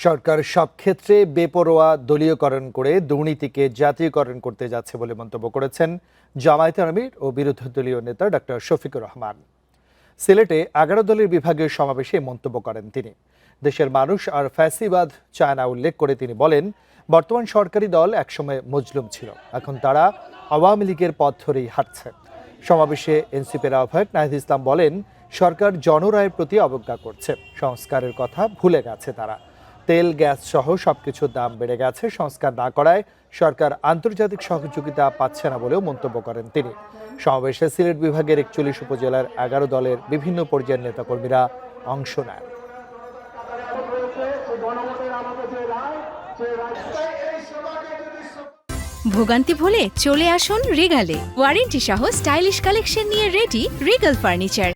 সরকার সব ক্ষেত্রে বেপরোয়া দলীয়করণ করে দুর্নীতিকে জাতীয়করণ করতে যাচ্ছে বলে মন্তব্য করেছেন জামায়াতে আমির ও বিরোধী দলীয় নেতা ডক্টর শফিকুর রহমান। সিলেটে 11 দলের বিভাগীয় সমাবেশে মন্তব্য করেন তিনি। দেশের মানুষ আর ফ্যাসিবাদ চায় না উল্লেখ করে তিনি বলেন, বর্তমান সরকারি দল একসময় মজলুম ছিল, এখন তারা আওয়ামী লীগের পথ ধরেই হাঁটছে। সমাবেশে এনসিপির আহ্বায়ক নাহিদ ইসলাম বলেন, সরকার জনরায়ের প্রতি অবজ্ঞা করছে, সংস্কারের কথা ভুলে গেছে তারা। তেল গ্যাস সহ সবকিছুর দাম বেড়ে গেছে, সংস্কার না করায় সরকার আন্তর্জাতিক সহযোগিতা পাচ্ছে না বলেও মন্তব্য করেন তিনি। সমাবেশে সিলেট বিভাগের 41 উপজেলার 11 দলের বিভিন্ন পর্যায়ের নেতাকর্মীরা অংশ নেন। ভোগান্তি ভুলে চলে আসুন রিগালে। ওয়ারেন্টি সহ স্টাইলিশ কালেকশন নিয়ে রেডি রিগাল ফার্নিচার।